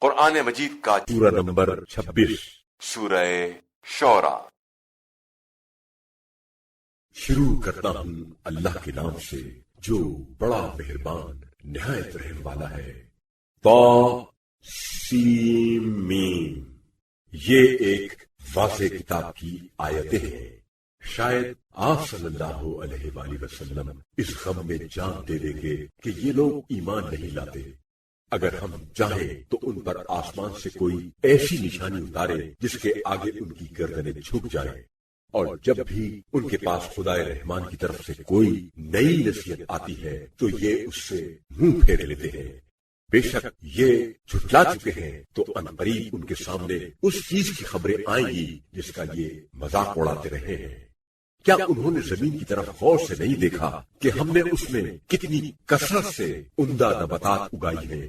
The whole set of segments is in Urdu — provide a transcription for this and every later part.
قرآن مجید کا سورہ نمبر 26 سورہ شعراء۔ شروع کرتا ہوں اللہ کے نام سے جو بڑا مہربان نہایت رحم والا ہے۔ طاسیم، یہ ایک واضح کتاب کی آیتیں ہیں۔ شاید آپ صلی اللہ علیہ وآلہ وسلم اس غم میں جان دے دیں گے کہ یہ لوگ ایمان نہیں لاتے۔ اگر ہم چاہیں تو ان پر آسمان سے کوئی ایسی نشانی اتارے جس کے آگے ان کی گردنیں جھک جائیں، اور جب بھی ان کے پاس خدائے رحمان کی طرف سے کوئی نئی نصیحت آتی ہے تو یہ اس سے منہ پھیر لیتے ہیں۔ بے شک یہ جھٹلا چکے ہیں تو ان قریب ان کے سامنے اس چیز کی خبریں آئیں گی جس کا یہ مذاق اڑاتے رہے ہیں۔ کیا انہوں نے زمین کی طرف غور سے نہیں دیکھا کہ ہم نے اس میں کتنی کثرت سے عمدہ نباتات اگائی ہیں؟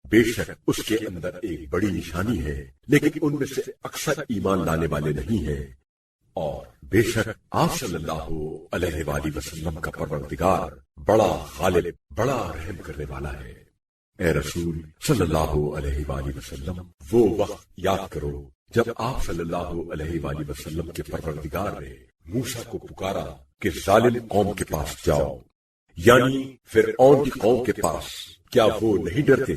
بے شک اس کے اندر ایک بڑی نشانی ہے، لیکن ان میں سے اکثر ایمان لانے والے نہیں ہیں۔ اور بے شک آپ صلی اللہ علیہ وآلہ وسلم کا پروردگار بڑا غالب، بڑا رحم کرنے والا ہے۔ اے رسول صلی اللہ علیہ وآلہ وسلم، وہ وقت یاد کرو جب آپ صلی اللہ علیہ وآلہ وسلم کے پروردگار نے موسیٰ کو پکارا کہ ظالم قوم کے پاس جاؤ، یعنی فرعون کی قوم کے پاس۔ کیا وہ نہیں ڈرتے؟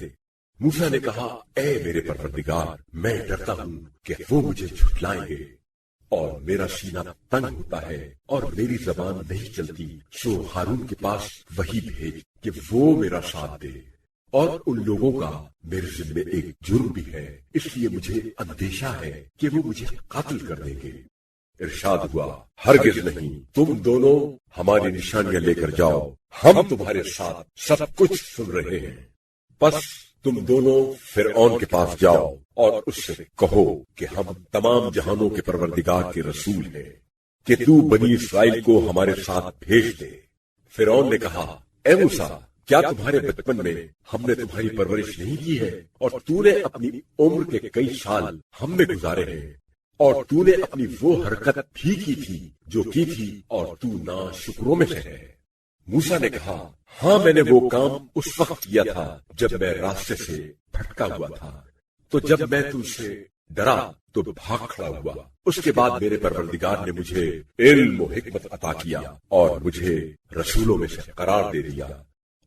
موسیٰ نے کہا، اے میرے پروردگار، میں ڈرتا ہوں کہ وہ مجھے جھٹلائیں گے، اور میرا سینہ تنگ ہوتا ہے اور میری زبان نہیں چلتی، سو ہارون کے پاس وہی بھیج کہ وہ میرا ساتھ دے۔ اور ان لوگوں کا میرے ذمے ایک جرم بھی ہے، اس لیے مجھے اندیشہ ہے کہ وہ مجھے قتل کر دیں گے۔ ارشاد ہوا، ہرگز نہیں، تم دونوں ہماری نشانیاں لے کر جاؤ، ہم تمہارے ساتھ سب کچھ سن رہے ہیں۔ پس تم دونوں فرعون کے پاس جاؤ اور اس سے کہو کہ ہم تمام جہانوں کے پروردگار کے رسول ہیں کہ تو بنی اسرائیل کو ہمارے ساتھ بھیج دے۔ فرعون نے کہا، اے موسیٰ، کیا تمہارے بچپن میں ہم نے تمہاری پرورش نہیں کی ہے، اور تو نے اپنی عمر کے کئی سال ہم میں گزارے ہیں، اور تو نے اپنی وہ حرکت بھی کی تھی جو کی تھی، اور تو ناشکروں میں سے ہے۔ موسیٰ نے کہا، ہاں، میں نے وہ کام اس وقت کیا تھا جب میں راستے سے بھٹکا ہوا تھا، تو جب میں تم سے ڈرا تو بھاگ کھڑا ہوا۔ اس کے بعد میرے پروردگار نے مجھے علم و حکمت عطا کیا اور مجھے رسولوں میں سے قرار دے دیا،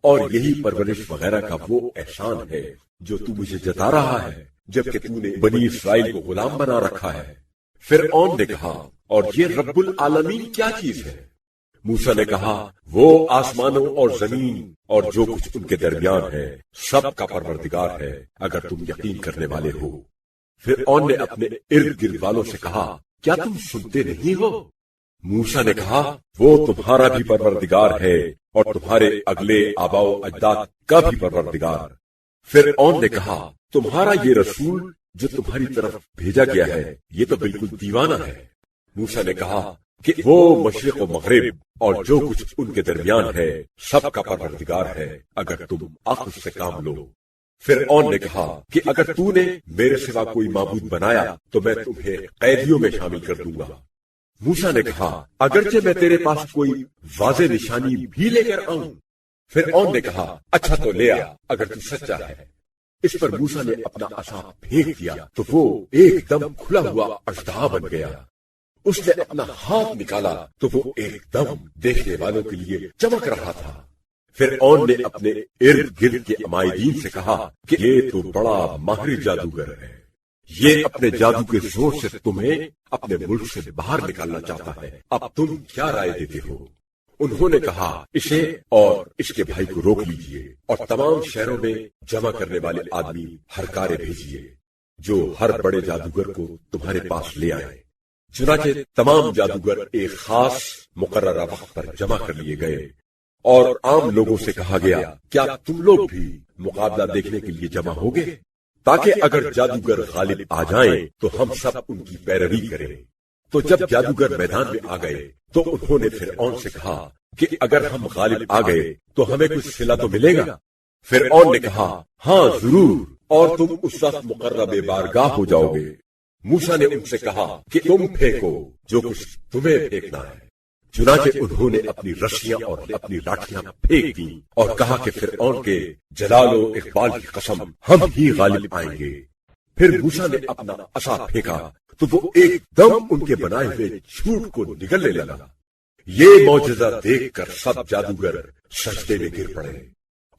اور یہی پرورش وغیرہ کا وہ احسان ہے جو تو مجھے جتا رہا ہے، جبکہ تو نے بنی اسرائیل کو غلام بنا رکھا ہے۔ فرعون نے کہا، اور یہ رب العالمین کیا چیز ہے؟ موسیٰ نے کہا، وہ آسمانوں اور زمین اور جو کچھ ان کے درمیان ہے سب کا پروردگار ہے، اگر تم یقین کرنے والے ہو۔ فرعون نے اپنے ارد گرد والوں سے کہا، کیا تم سنتے نہیں ہو؟ موسیٰ نے کہا، وہ تمہارا بھی پروردگار ہے اور تمہارے اگلے آباء و اجداد کا بھی پروردگار۔ فرعون نے کہا، تمہارا یہ رسول جو تمہاری طرف بھیجا گیا ہے یہ تو بالکل دیوانہ ہے۔ موسیٰ نے کہا کہ وہ مشرق و مغرب اور جو کچھ ان کے درمیان ہے سب کا پروردگار ہے، اگر تم عقل سے کام لو۔ فرعون نے کہا کہ اگر تو نے میرے سوا کوئی معبود بنایا تو میں تمہیں قیدیوں میں شامل کر دوں گا۔ موسیٰ نے کہا، اگرچہ میں تیرے پاس کوئی واضح نشانی بھی لے کر آؤں۔ فرعون نے کہا، اچھا تو لے آ اگر تو سچا ہے۔ اس پر موسیٰ نے اپنا عصا پھینک دیا تو وہ ایک دم کھلا ہوا اژدہا بن گیا۔ اس نے اپنا ہاتھ نکالا تو وہ ایک دم دیکھنے والوں کے لیے چمک رہا تھا۔ فرعون نے اپنے ارد گرد کے عمائدین سے کہا کہ یہ تو بڑا ماہر جادوگر ہے، یہ اپنے جادو کے زور سے تمہیں اپنے ملک سے باہر نکالنا چاہتا ہے، اب تم کیا رائے دیتے ہو؟ انہوں نے کہا، اسے اور اس کے بھائی کو روک لیجئے اور تمام شہروں میں جمع کرنے والے آدمی ہرکارے بھیجیے جو ہر بڑے جادوگر کو تمہارے پاس لے آئے۔ چنانچہ تمام جادوگر ایک خاص مقررہ وقت پر جمع کر لیے گئے، اور عام لوگوں سے کہا گیا، کیا تم لوگ بھی مقابلہ دیکھنے کے لیے جمع ہوگے، تاکہ اگر جادوگر غالب آ جائیں تو ہم سب ان کی پیروی کریں۔ تو جب جادوگر میدان میں آ گئے تو انہوں نے فرعون سے کہا کہ اگر ہم غالب آ گئے تو ہمیں کچھ صلہ تو ملے گا؟ فرعون نے کہا، ہاں ضرور، اور تم اس وقت مقرب بارگاہ ہو جاؤ گے۔ موسیٰ نے ان سے کہا کہ تم پھینکو جو کچھ تمہیں پھینکنا ہے۔ چنانچہ انہوں نے اپنی رسیاں اور اپنی لاٹھیاں پھینک دی اور کہا کہ فرعون کے جلال و اقبال کی قسم ہم ہی غالب آئیں گے۔ پھر موسیٰ نے اپنا عصا پھینکا تو وہ ایک دم ان کے بنائے ہوئے جھوٹ کو نگلنے لگا۔ یہ معجزہ دیکھ کر سب جادوگر سجدے میں گر پڑے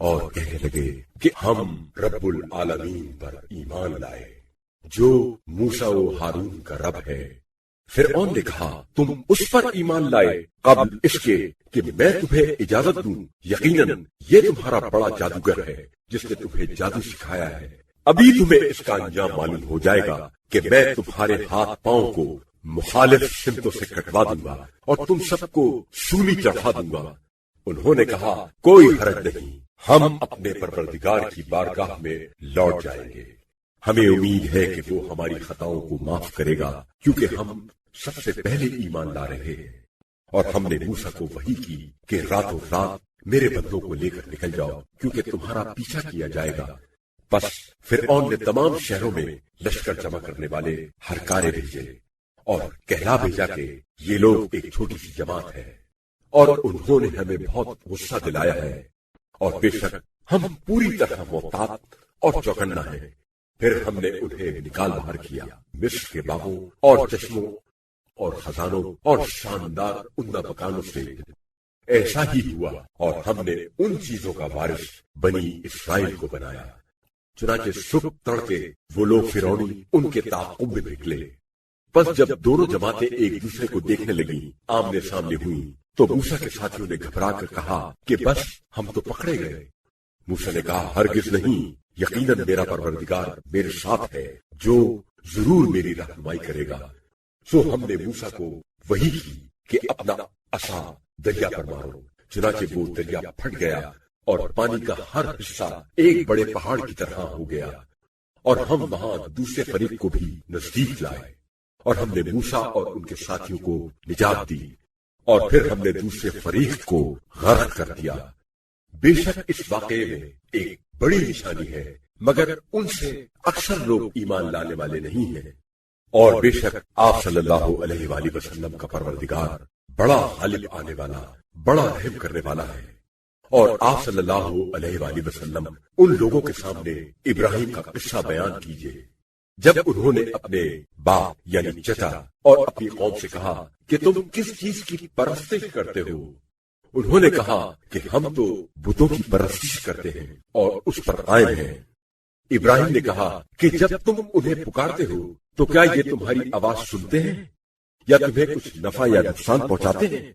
اور کہنے لگے کہ ہم رب العالمین پر ایمان لائے جو موسیٰ و ہارون کا رب ہے۔ فرعون نے کہا تم اس پر ایمان لائے قبل اس کے کہ میں تمہیں اجازت دوں؟ یقیناً یہ تمہارا بڑا جادوگر ہے جس نے تمہیں جادو سکھایا ہے۔ ابھی تمہیں اس کا انجام معلوم ہو جائے گا کہ میں تمہارے ہاتھ پاؤں کو مخالف سمتوں سے کٹوا دوں گا اور تم سب کو سولی چڑھا دوں گا۔ انہوں نے کہا کوئی حرج نہیں، ہم اپنے پروردگار کی بارگاہ میں لوٹ جائیں گے۔ ہمیں امید ہے کہ وہ ہماری خطاؤں کو معاف کرے گا کیونکہ ہم سب سے پہلے ایمان لا رہے ہیں۔ اور ہم نے موسیٰ کو وحی کی کہ راتوں رات میرے بندوں کو لے کر نکل جاؤ کیونکہ تمہارا پیچھا کیا جائے گا۔ بس فرعون نے تمام شہروں میں لشکر جمع کرنے والے ہرکارے بھیجے اور کہلا بھیجا کہ یہ لوگ ایک چھوٹی سی جماعت ہے اور انہوں نے ہمیں بہت غصہ دلایا ہے اور بے شک ہم پوری طرح محتاط اور چوکنا ہے۔ پھر ہم نے انہیں نکال باہر کیا مصر کے باغوں اور چشموں اور خزانوں اور شاندار عمدہ مکانوں سے۔ ایسا ہی ہوا اور ہم نے ان چیزوں کا وارث بنی اسرائیل کو بنایا۔ چنانچہ صبح تڑکے وہ لوگ فرعونی ان کے تعاقب میں نکلے۔ بس جب دونوں جماعتیں ایک دوسرے کو دیکھنے لگی آمنے سامنے ہوئی تو موسیٰ کے ساتھیوں نے گھبرا کر کہا کہ بس ہم تو پکڑے گئے۔ موسیٰ نے کہا ہرگز نہیں، یقیناً میرا پروردگار میرے ساتھ ہے جو ضرور میری رہنمائی کرے گا۔ سو ہم نے موسیٰ کو وحی کی کہ اپنا عصا دریا پر مارو۔ چنانچہ وہ دریا پھٹ گیا اور پانی کا ہر حصہ ایک بڑے پہاڑ کی طرح ہو گیا اور ہم وہاں دوسرے فریق کو بھی نزدیک لائے اور ہم نے موسیٰ اور ان کے ساتھیوں کو نجات دی اور پھر ہم نے دوسرے فریق کو غرق کر دیا۔ بے شک اس واقعے میں ایک بڑی نشانی ہے مگر ان سے اکثر لوگ ایمان لانے والے نہیں ہیں۔ اور بے شک آپ صلی اللہ علیہ وآلہ وسلم کا پروردگار بڑا غالب آنے والا، بڑا رحم کرنے والا ہے۔ اور آپ صلی اللہ علیہ وآلہ وسلم ان لوگوں کے سامنے ابراہیم کا قصہ بیان کیجئے جب انہوں نے اپنے باپ یعنی چچا اور اپنی قوم سے کہا کہ تم کس چیز کی پرستش کرتے ہو؟ انہوں نے کہا کہ ہم تو بتوں کی پرستش کرتے ہیں اور اس پر قائم ہیں۔ ابراہیم نے کہا کہ جب تم انہیں پکارتے ہو تو کیا یہ تمہاری آواز سنتے ہیں یا تمہیں کچھ نفع یا نقصان پہنچاتے ہیں؟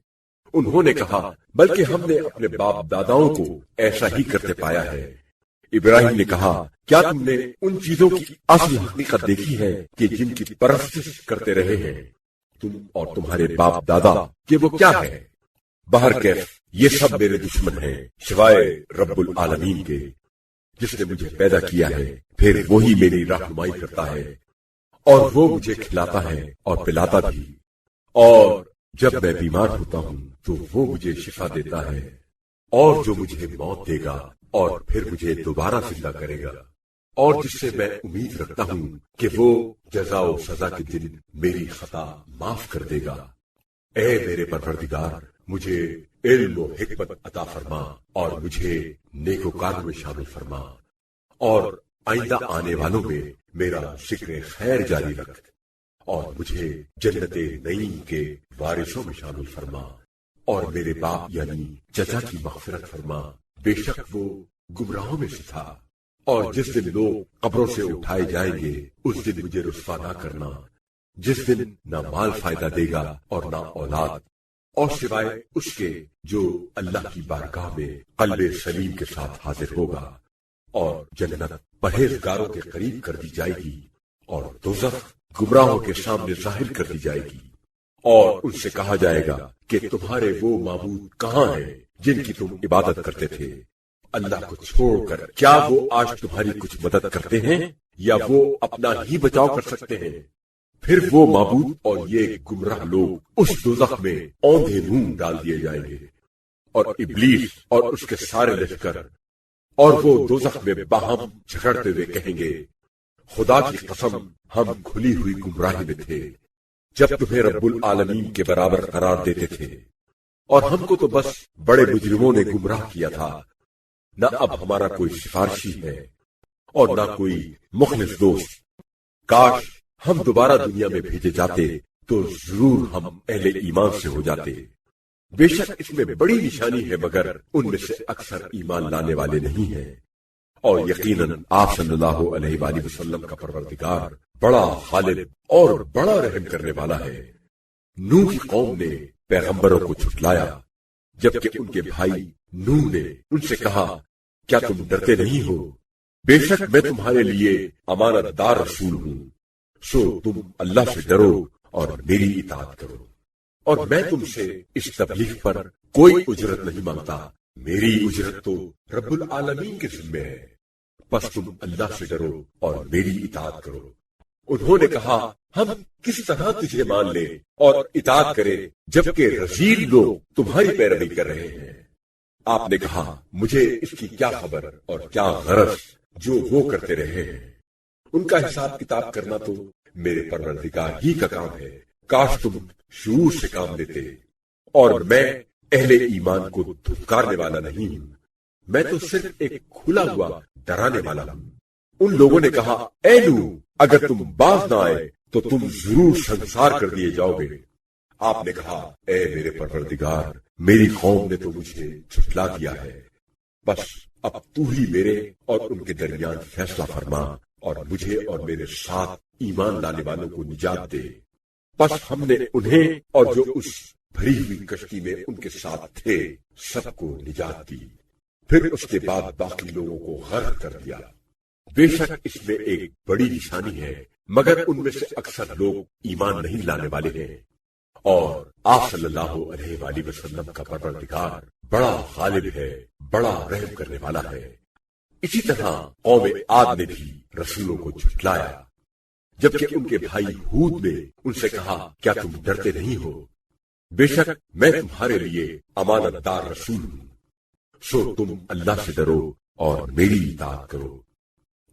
انہوں نے کہا بلکہ ہم نے اپنے باپ داداؤں کو ایسا ہی کرتے پایا ہے۔ ابراہیم نے کہا کیا تم نے ان چیزوں کی اصل حقیقت دیکھی ہے کہ جن کی پرستش کرتے رہے ہیں تم اور تمہارے باپ دادا کہ وہ کیا ہے؟ بہرکیف یہ سب میرے دشمن ہیں سوائے رب العالمین کے جس نے مجھے پیدا کیا ہے، پھر وہی میری رہنمائی کرتا ہے اور وہ مجھے کھلاتا ہے اور پلاتا بھی، اور جب میں بیمار ہوتا ہوں تو وہ مجھے شفا دیتا ہے، اور جو مجھے موت دے گا اور پھر مجھے دوبارہ زندہ کرے گا، اور جس سے میں امید رکھتا ہوں کہ وہ جزا و سزا کے دن میری خطا معاف کر دے گا۔ اے میرے پروردگار، مجھے علم و حکمت عطا فرما اور مجھے نیکوکاروں میں شامل فرما، اور آئندہ آنے والوں میں میرا ذکر خیر جاری رکھ، اور مجھے جنت نعیم کے وارثوں میں شامل فرما، اور میرے باپ یعنی چچا کی مغفرت فرما، بے شک وہ گمراہوں میں سے تھا، اور جس دن لوگ قبروں سے اٹھائے جائیں گے اس دن مجھے رسوا نہ کرنا، جس دن نہ مال فائدہ دے گا اور نہ اولاد، اور سوائے اس کے جو اللہ کی بارگاہ میں قلب سلیم کے ساتھ حاضر ہوگا، اور جنت پرہیزگاروں کے قریب کر دی جائے گی اور دوزخ گمراہوں کے سامنے ظاہر کر دی جائے گی، اور ان سے کہا جائے گا کہ تمہارے وہ معبود کہاں ہیں جن کی تم عبادت کرتے تھے اللہ کو چھوڑ کر؟ کیا وہ آج تمہاری کچھ مدد کرتے ہیں یا وہ اپنا ہی بچاؤ کر سکتے ہیں؟ پھر وہ معبود اور یہ گمراہ لوگ اس دوزخ میں اوندھے منہ ڈال دیے جائیں گے، اور ابلیس اور اس کے سارے لشکر، اور وہ دوزخ میں باہم جھگڑتے ہوئے کہیں گے خدا کی قسم ہم کھلی ہوئی گمراہی میں تھے جب تمہیں رب العالمین کے برابر قرار دیتے تھے، اور ہم کو تو بس بڑے مجرموں نے گمراہ کیا تھا، نہ اب ہمارا کوئی سفارشی ہے اور نہ کوئی مخلص دوست۔ کاش ہم دوبارہ دنیا میں بھیجے جاتے تو ضرور ہم اہل ایمان سے ہو جاتے۔ بے شک اس میں بڑی نشانی ہے، مگر ان میں سے اکثر ایمان لانے والے نہیں ہیں۔ اور یقیناً آپ صلی اللہ علیہ وآلہ وسلم کا پروردگار بڑا غالب اور بڑا رحم کرنے والا ہے۔ نوح کی قوم نے پیغمبروں کو جھٹلایا، جبکہ ان کے بھائی نوح نے ان سے کہا کیا تم ڈرتے نہیں ہو؟ بے شک میں تمہارے لیے امانت دار رسول ہوں، سو تم اللہ سے ڈرو اور میری اطاعت کرو، اور میں تم سے اس تبلیغ پر کوئی اجرت نہیں مانگتا، میری اجرت تو رب العالمین کے ذمے ہے، بس تم اللہ سے ڈرو اور میری اطاعت کرو۔ انہوں نے کہا ہم کس طرح تجھے مان لیں اور اطاعت کریں جبکہ رذیل لوگ تمہاری پیروی کر رہے ہیں۔ آپ نے کہا مجھے اس کی کیا خبر اور کیا غرض جو وہ کرتے رہے ہیں، ان کا حساب کتاب کرنا تو میرے پروردگار ہی کا کام ہے، کاش تم شعور سے کام لیتے، اور میں اہل ایمان کو دھتکارنے والا نہیں ہوں، میں تو صرف ایک کھلا ہوا ڈرانے والا ہوں۔ ان لوگوں نے کہا اے نوح اگر تم باز نہ آئے تو تم ضرور سنسار کر دیے جاؤ گے۔ آپ نے کہا اے میرے پروردگار میری قوم نے تو مجھے جھٹلا دیا ہے، بس اب تو ہی میرے اور ان کے درمیان فیصلہ فرما اور مجھے اور میرے ساتھ ایمان لانے والوں کو نجات دے۔ بس ہم نے انہیں اور جو اس بھری ہوئی کشتی میں ان کے ساتھ تھے سب کو نجات دی، پھر اس کے بعد باقی لوگوں کو غرق کر دیا۔ بے شک اس میں ایک بڑی نشانی ہے، مگر ان میں سے اکثر لوگ ایمان نہیں لانے والے ہیں۔ اور آپ صلی اللہ علیہ وآلہ وسلم کا پروردگار بڑا غالب ہے، بڑا رحم کرنے والا ہے۔ اسی طرح قوم عاد نے بھی رسولوں کو جھٹلایا، جبکہ ان کے بھائی ہود نے ان سے کہا کیا تم ڈرتے نہیں ہو؟ بے شک میں تمہارے لیے امانت دار رسول ہوں، سو تم اللہ سے ڈرو اور میری اطاعت کرو،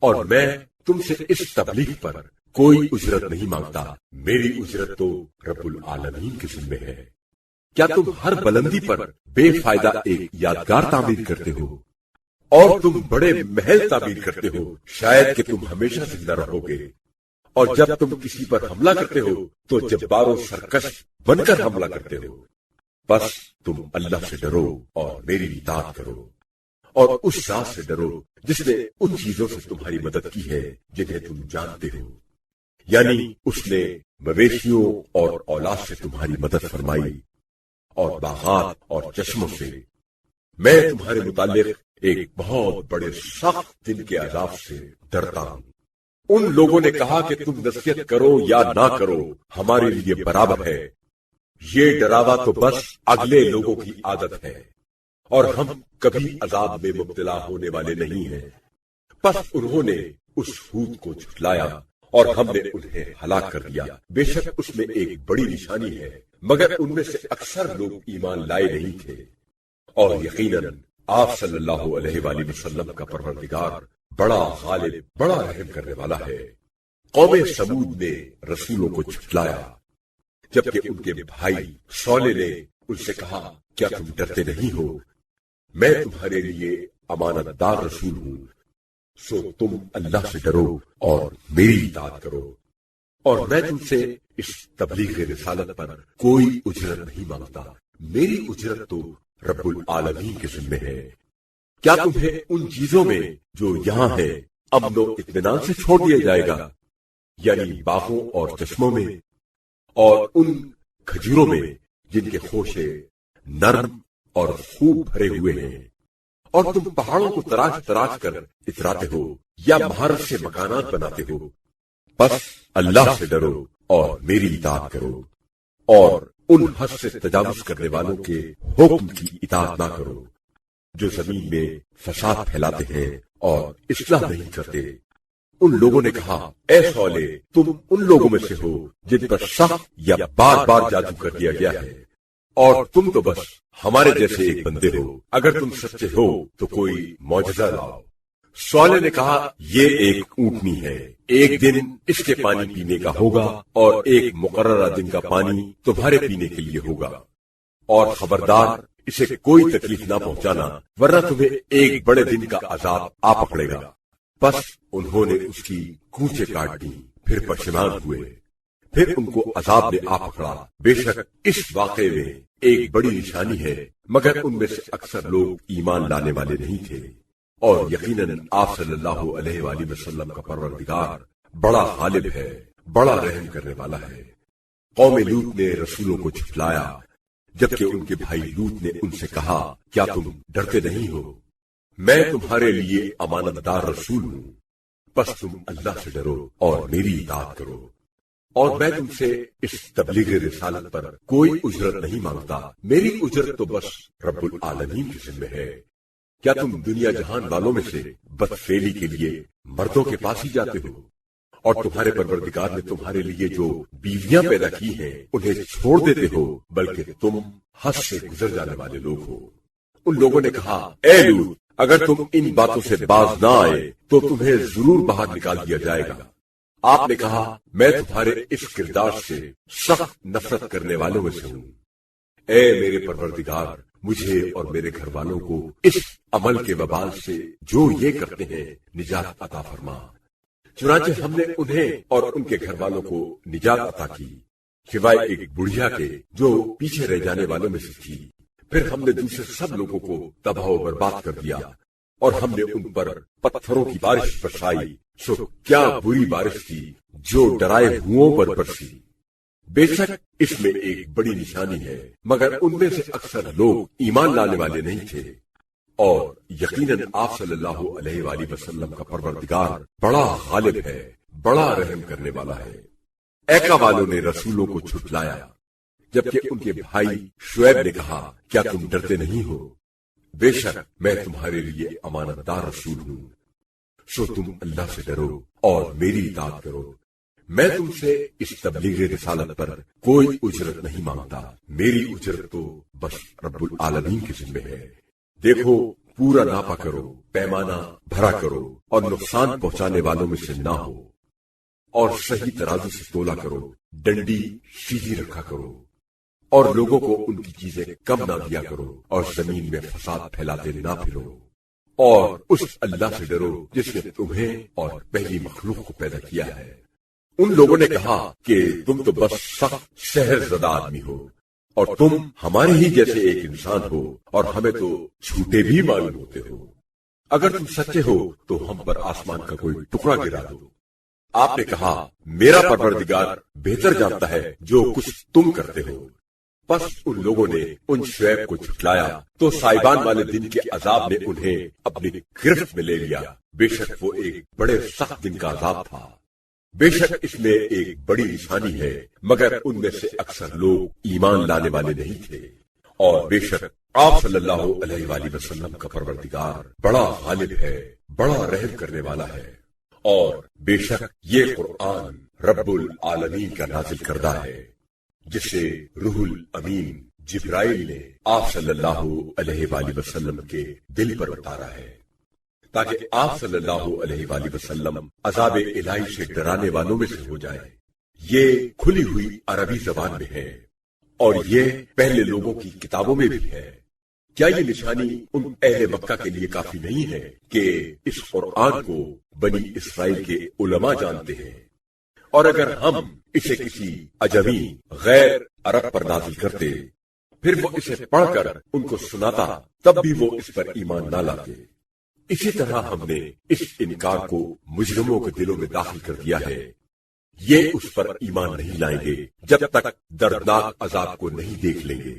اور میں تم سے اس تبلیغ پر کوئی اجرت نہیں مانگتا، میری اجرت تو رب العالمین کے ذمے ہے۔ کیا تم ہر بلندی پر بے فائدہ ایک یادگار تعمیر کرتے ہو، اور تم بڑے محل تعمیر کرتے ہو شاید کہ تم ہمیشہ زندہ رہو گے، اور جب تم کسی پر حملہ کرتے ہو تو جبار و سرکش بن کر حملہ کرتے ہو، بس تم اللہ سے ڈرو اور میری اطاعت کرو، اور اس ذات سے ڈرو جس نے ان چیزوں سے تمہاری مدد کی ہے جنہیں تم جانتے ہو، یعنی اس نے مویشیوں اور اولاد سے تمہاری مدد فرمائی اور باغات اور چشموں سے۔ میں تمہارے متعلق ایک بہت بڑے سخت دن کے عذاب سے ڈرتا ہوں۔ ان لوگوں نے کہا کہ تم نصیحت کرو یا نہ کرو ہمارے لیے برابر ہے، یہ ڈراوا تو بس اگلے لوگوں کی عادت ہے، اور ہم کبھی عذاب میں مبتلا ہونے والے نہیں ہیں۔ پس انہوں نے اس ہود کو جھٹلایا اور ہم نے انہیں ہلاک کر دیا۔ بے شک اس میں ایک بڑی نشانی ہے، مگر ان میں سے اکثر لوگ ایمان لائے نہیں تھے۔ اور یقیناً آپ صلی اللہ علیہ وآلہ وسلم کا پروردگار بڑا غالب، بڑا رحم کرنے والا ہے۔ قوم سمود نے رسولوں کو جھٹلایا، جبکہ ان کے بھائی صالح نے ان سے کہا کیا تم ڈرتے نہیں ہو؟ میں تمہارے لیے امانت دار رسول ہوں، سو تم اللہ سے ڈرو اور میری اطاعت کرو، اور میں تم سے اس تبلیغ رسالت پر کوئی اجرت نہیں مانگتا، میری اجرت تو رب العالمین کے ذمے ہے۔ کیا تمہیں ان چیزوں میں جو یہاں ہے امن و اطمینان سے چھوڑ دیا جائے گا، یعنی باغوں اور چشموں میں، اور ان کھجوروں میں جن کے خوشے نرم اور خوب بھرے ہوئے ہیں، اور تم پہاڑوں کو تراش تراش کر اتراتے ہو یا مہارت سے مکانات بناتے ہو، بس اللہ سے ڈرو اور میری اطاعت کرو، اور ان حد سے تجاوز کرنے والوں کے حکم کی اطاعت نہ کرو جو زمین میں فساد پھیلاتے ہیں اور اصلاح نہیں کرتے۔ ان لوگوں نے کہا اے صالح تم ان لوگوں میں سے ہو جن پر سخت یا بار بار جادو کر دیا گیا ہے، اور تم تو بس ہمارے جیسے ایک بندے ہو، اگر تم سچے ہو تو کوئی معجزہ لاؤ۔ صالح نے کہا یہ ایک اونٹنی ہے، ایک دن اس کے پانی پینے کا ہوگا اور ایک مقررہ دن کا پانی تمہارے پینے کے لیے ہوگا، اور خبردار اسے کوئی تکلیف نہ پہنچانا ورنہ تمہیں ایک بڑے دن کا عذاب آ پکڑے گا۔ پس انہوں نے اس کی کونچیں کاٹ دی، پھر پشیمان ہوئے، پھر ان کو عذاب نے آ پکڑا۔ بے شک اس واقعے میں ایک بڑی نشانی ہے، مگر ان میں سے اکثر لوگ ایمان لانے والے نہیں تھے۔ اور یقیناً آپ صلی اللہ علیہ وآلہ وسلم کا پروردگار بڑا غالب ہے، بڑا رحم کرنے والا ہے۔ قوم لوط نے رسولوں کو جھٹلایا، جبکہ ان کے بھائی لوط نے ان سے کہا کیا تم ڈرتے نہیں ہو؟ میں تمہارے لیے امانت دار رسول ہوں، پس تم اللہ سے ڈرو اور میری اطاعت کرو، اور میں تم سے اس تبلیغ رسالت پر کوئی اجرت نہیں مانگتا، میری اجرت تو بس رب العالمین کے ذمہ ہے۔ کیا تم دنیا جہان والوں میں سے بدفعلی کے لیے مردوں کے پاس ہی جاتے ہو، اور تمہارے پروردگار نے تمہارے لیے جو بیویاں پیدا کی ہیں انہیں چھوڑ دیتے ہو، بلکہ تم حد سے گزر جانے والے لوگ ہو۔ ان لوگوں نے کہا اے لوط، اگر تم ان باتوں سے باز نہ آئے تو تمہیں ضرور باہر نکال دیا جائے گا۔ آپ نے کہا میں تمہارے اس کردار سے سخت نفرت کرنے والوں میں سے ہوں۔ اے میرے پروردگار، مجھے اور میرے گھر والوں کو اس عمل کے وبال سے جو یہ کرتے ہیں نجات عطا فرما۔ چنانچہ ہم نے انہیں اور ان کے گھر والوں کو نجات عطا کی، سوائے ایک بڑھیا کے جو پیچھے رہ جانے والوں میں سے تھی۔ پھر ہم نے دوسرے سب لوگوں کو تباہ و برباد کر دیا، اور ہم نے ان پر پتھروں کی بارش برسائی، سو کیا بری بارش تھی جو ڈرائے ہوئوں پر برسی۔ بے شک اس میں ایک بڑی نشانی ہے، مگر ان میں سے اکثر لوگ ایمان لانے والے نہیں تھے۔ اور یقیناً آپ صلی اللہ علیہ وآلہ وسلم کا پروردگار بڑا غالب ہے، بڑا رحم کرنے والا ہے۔ ایکا والوں نے رسولوں کو جھٹلایا، جبکہ ان کے بھائی شعیب نے کہا کیا تم ڈرتے نہیں ہو؟ بے شک میں تمہارے لیے امانت دار رسول ہوں، سو تم اللہ سے ڈرو اور میری اطاعت کرو۔ میں تم سے اس تبلیغ رسالت پر کوئی اجرت نہیں مانگتا، میری اجرت تو بس رب العالمین کے ذمہ ہے۔ دیکھو پورا ناپا کرو، پیمانہ بھرا کرو، اور نقصان پہنچانے والوں میں سے نہ ہو، اور صحیح ترازو سے تولا کرو، ڈنڈی سیدھی رکھا کرو، اور لوگوں کو ان کی چیزیں کم نہ دیا کرو، اور زمین میں فساد پھیلاتے نہ پھرو، اور اس اللہ سے ڈرو جس نے تمہیں اور پہلی مخلوق کو پیدا کیا ہے۔ ان لوگوں نے کہا کہ تم تو بس سخت شہر زدہ آدمی ہو، اور تم ہمارے ہی جیسے ایک انسان ہو، اور ہمیں تو جھوٹے بھی معلوم ہوتے ہو۔ اگر تم سچے ہو تو ہم پر آسمان کا کوئی ٹکڑا گرا دو۔ آپ نے کہا میرا پروردگار بہتر جانتا ہے جو کچھ تم کرتے ہو۔ پس ان لوگوں نے ان شعیب کو جھٹلایا تو سائبان والے دن کے عذاب نے انہیں اپنی گرفت میں لے لیا۔ بے شک وہ ایک بڑے سخت دن کا عذاب تھا۔ بے شک اس میں ایک بڑی نشانی ہے، مگر ان میں سے اکثر لوگ ایمان لانے والے نہیں تھے۔ اور بے شک آپ صلی اللہ علیہ وآلہ وسلم کا پروردگار بڑا غالب ہے، بڑا رحم کرنے والا ہے۔ اور بے شک یہ قرآن رب العالمین کا نازل کردہ ہے، جسے روح الامین جبرائیل نے آپ صلی اللہ علیہ وآلہ وسلم کے دل پر اتارا ہے، تاکہ آپ صلی اللہ علیہ وآلہ وسلم عذاب الہی سے ڈرانے والوں میں سے ہو جائے۔ یہ کھلی ہوئی عربی زبان میں ہے، اور یہ پہلے لوگوں کی کتابوں میں بھی ہے۔ کیا یہ نشانی ان اہل مکہ کے لیے کافی نہیں ہے کہ اس قرآن کو بنی اسرائیل کے علماء جانتے ہیں؟ اور اگر ہم اسے کسی اجمی غیر عرب پر نازل کرتے، پھر وہ اسے پڑھ کر ان کو سناتا، تب بھی وہ اس پر ایمان نہ لاتے۔ اسی طرح ہم نے اس انکار کو مجرموں کے دلوں میں داخل کر دیا ہے، یہ اس پر ایمان نہیں لائیں گے جب تک دردناک عذاب کو نہیں دیکھ لیں گے۔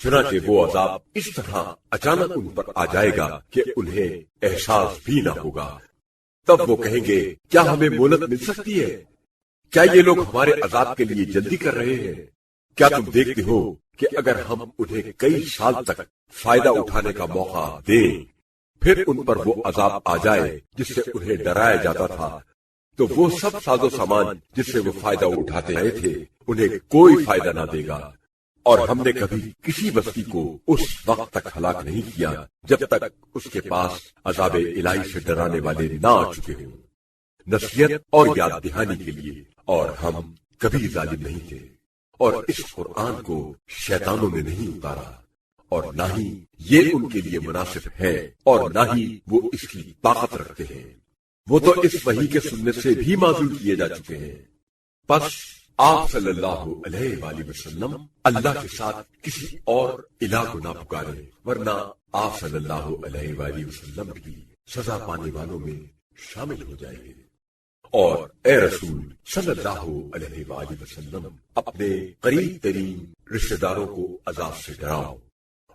چنانچہ وہ عذاب اس طرح اچانک ان پر آ جائے گا کہ انہیں احساس بھی نہ ہوگا۔ تب وہ کہیں گے کیا ہمیں مہلت مل سکتی ہے؟ کیا یہ لوگ ہمارے عذاب کے لیے جلدی کر رہے ہیں؟ کیا تم دیکھتے ہو کہ اگر ہم انہیں کئی سال تک فائدہ اٹھانے کا موقع دیں، پھر ان پر وہ عذاب آ جائے جس سے انہیں ڈرایا جاتا تھا، تو وہ سب ساز و سامان جس سے وہ فائدہ اٹھاتے رہے تھے انہیں کوئی فائدہ نہ دے گا۔ اور ہم نے کبھی کسی بستی کو اس وقت تک ہلاک نہیں کیا جب تک اس کے پاس عذاب الہی سے ڈرانے والے نہ آ چکے ہوں، نصیحت اور یاد دہانی کے لیے، اور ہم کبھی ظالم نہیں تھے۔ اور اس قرآن کو شیطانوں نے نہیں اتارا، اور نہ ہی یہ ان کے لیے مناسب ہے، اور نہ ہی وہ اس کی طاقت رکھتے ہیں۔ وہ تو اس وحی کے سننے سے بھی معذور کیے جا چکے ہیں۔ پس آپ صلی اللہ علیہ وآلہ وسلم اللہ کے ساتھ کسی اور الہ کو نہ پکاریں، ورنہ آپ صلی اللہ علیہ وآلہ وسلم بھی سزا پانے والوں میں شامل ہو جائیں گے۔ اور اے رسول صلی اللہ علیہ وآلہ وسلم اپنے قریب ترین رشتہ داروں کو عذاب سے ڈراؤ،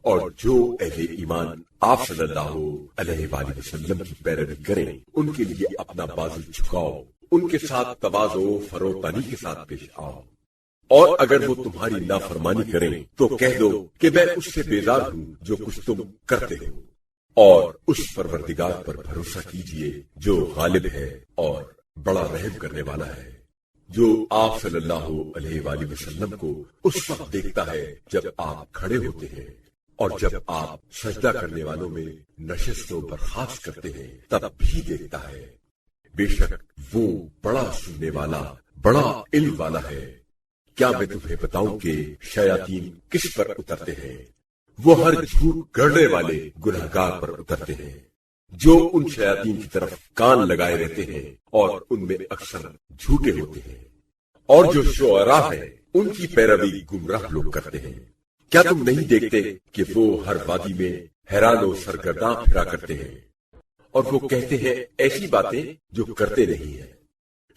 اور جو اہل ایمان آپ صلی اللہ علیہ وآلہ وسلم کی پیروی کریں ان کے لیے اپنا بازو جھکاؤ، ان کے ساتھ تواضع و فروتنی کے ساتھ پیش آؤ، اور اگر وہ تمہاری نافرمانی کریں تو کہہ دو کہ میں اس سے بیزار ہوں جو کچھ تم کرتے ہو، اور اس پروردگار پر بھروسہ کیجئے جو غالب ہے اور بڑا رحم کرنے والا ہے، جو آپ صلی اللہ علیہ وآلہ وسلم کو اس وقت دیکھتا ہے جب آپ کھڑے ہوتے ہیں اور جب آپ سجدہ کرنے والوں میں نشست و برخاست کرتے ہیں تب بھی دیکھتا ہے۔ بے شک وہ بڑا سننے والا، بڑا علم والا ہے۔ کیا میں تمہیں بتاؤں کہ شیاطین کس پر اترتے ہیں؟ وہ ہر جھوٹ گڑنے والے گنہگار پر اترتے ہیں، جو ان شیاطین کی طرف کان لگائے رہتے ہیں اور ان میں اکثر جھوٹے ہوتے ہیں، اور جو شعراء ہیں ان کی پیروی گمراہ لوگ کرتے ہیں۔ کیا تم نہیں دیکھتے کہ وہ ہر وادی میں حیران و سرگرداں پھرا کرتے ہیں، اور وہ کہتے ہیں ایسی باتیں جو کرتے نہیں ہیں،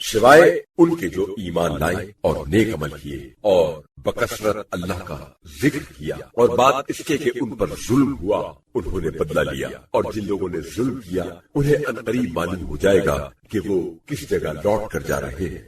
سوائے ان کے جو ایمان لائے اور نیک عمل کیے اور بکثرت اللہ کا ذکر کیا، اور بات اس کے کہ ان پر ظلم ہوا انہوں نے بدلہ لیا، اور جن لوگوں نے ظلم کیا انہیں عنقریب معلوم ہو جائے گا کہ وہ کس جگہ لوٹ کر جا رہے ہیں۔